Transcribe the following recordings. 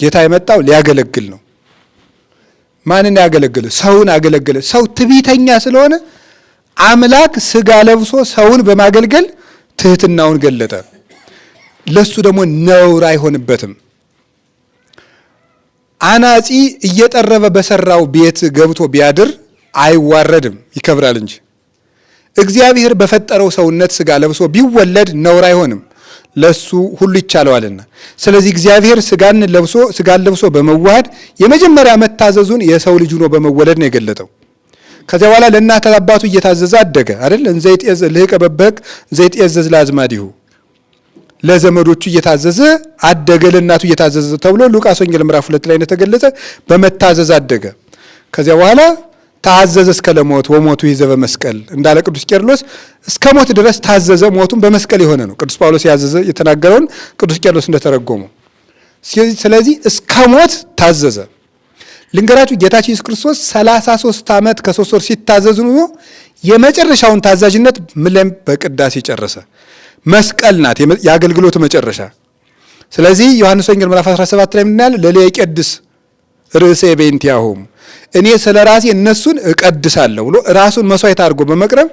ጌታ የመጣው ሊያገለግል ነው። ማንን ያገለግል? ሰውን አገለገለ። ሰው ትዕቢተኛ ስለሆነ አምላክ ስጋ ለብሶ ሰውን በማገልገል ትህትናውን ገለጠ። ለሱ ደግሞ ነውር አይሆንበትም። አናጺ እየጠረበ በሰራው ቤት ገብቶ ቢያድር አይዋረድም፣ ይከብራል እንጂ። እግዚአብሔር በፈጠረው ሰውነት ስጋ ለብሶ ቢወለድ ነውር አይሆንም፣ ለሱ ሁሉ ይቻለዋልና። ስለዚህ እግዚአብሔር ስጋን ለብሶ በመዋሃድ የመጀመሪያ መታዘዙን የሰው ልጅ ሆኖ በመወለድ ነው የገለጠው። ከዚያ በኋላ ለእናት አባቱ እየታዘዘ አደገ አይደል? እንዘይጤዝ ልህቀ በበቅ ዘይጤዝ ለአዝማዲሁ፣ ለዘመዶቹ እየታዘዘ አደገ፣ ለእናቱ እየታዘዘ ተብሎ ሉቃስ ወንጌል ምዕራፍ 2 ላይ እንደተገለጸ በመታዘዝ አደገ። ከዚያ በኋላ ታዘዘ እስከ ለሞት ወሞቱ ይዘበ መስቀል እንዳለ ቅዱስ ቄርሎስ እስከ ሞት ድረስ ታዘዘ። ሞቱን በመስቀል የሆነ ነው። ቅዱስ ጳውሎስ ያዘዘ የተናገረውን ቅዱስ ቄርሎስ እንደተረጎመው። ስለዚህ እስከ ሞት ታዘዘ። ልንገራችሁ ጌታችን ኢየሱስ ክርስቶስ 33 ዓመት ከ3 ወር ሲታዘዝ ነው የመጨረሻውን ታዛዥነት ምለም በቅዳሴ ጨረሰ። መስቀል ናት የአገልግሎት መጨረሻ። ስለዚህ ዮሐንስ ወንጌል ምዕራፍ 17 ላይ ምን ያለ ለለይቀድስ ርእሴ በእንቲአሆሙ፣ እኔ ስለራሴ እነሱን እቀድሳለሁ ብሎ ራሱን መስዋዕት አድርጎ በመቅረብ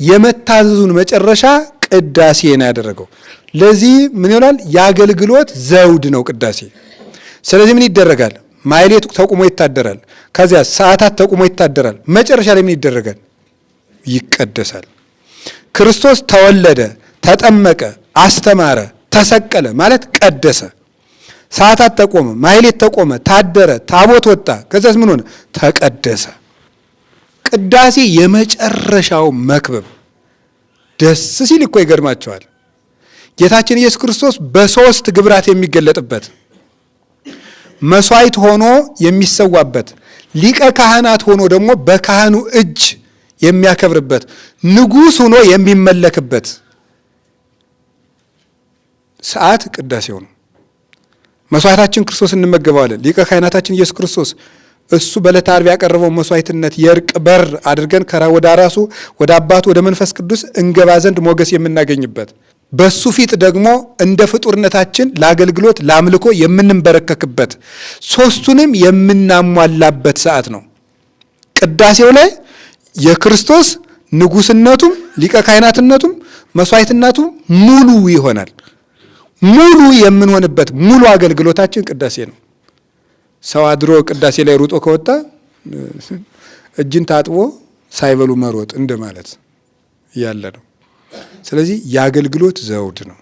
የመታዘዙን መጨረሻ ቅዳሴ ነው ያደረገው። ለዚህ ምን ይሆናል? የአገልግሎት ዘውድ ነው ቅዳሴ። ስለዚህ ምን ይደረጋል? ማይሌቱ ተቁሞ ይታደራል። ከዚያ ሰዓታት ተቁሞ ይታደራል። መጨረሻ ላይ ምን ይደረጋል? ይቀደሳል። ክርስቶስ ተወለደ፣ ተጠመቀ፣ አስተማረ፣ ተሰቀለ ማለት ቀደሰ። ሰዓታት ተቆመ፣ ማይሌት ተቆመ፣ ታደረ፣ ታቦት ወጣ። ከዛስ ምን ሆነ? ተቀደሰ። ቅዳሴ የመጨረሻው መክበብ። ደስ ሲል እኮ ይገርማቸዋል። ጌታችን ኢየሱስ ክርስቶስ በሶስት ግብራት የሚገለጥበት፣ መስዋዕት ሆኖ የሚሰዋበት፣ ሊቀ ካህናት ሆኖ ደግሞ በካህኑ እጅ የሚያከብርበት፣ ንጉሥ ሆኖ የሚመለክበት ሰዓት ቅዳሴው ነው። መስዋዕታችን ክርስቶስ እንመገበዋለን። ሊቀ ካህናታችን ኢየሱስ ክርስቶስ እሱ በዕለተ ዓርብ ያቀረበው መስዋዕትነት የእርቅ በር አድርገን ወደ ራሱ ወደ አባቱ ወደ መንፈስ ቅዱስ እንገባ ዘንድ ሞገስ የምናገኝበት፣ በሱ ፊት ደግሞ እንደ ፍጡርነታችን ለአገልግሎት ለአምልኮ የምንበረከክበት፣ ሶስቱንም የምናሟላበት ሰዓት ነው። ቅዳሴው ላይ የክርስቶስ ንጉስነቱም ሊቀ ካህናትነቱም መስዋዕትነቱም ሙሉ ይሆናል። ሙሉ የምንሆንበት ሙሉ አገልግሎታችን ቅዳሴ ነው። ሰው አድሮ ቅዳሴ ላይ ሩጦ ከወጣ እጅን ታጥቦ ሳይበሉ መሮጥ እንደማለት ያለ ነው። ስለዚህ የአገልግሎት ዘውድ ነው።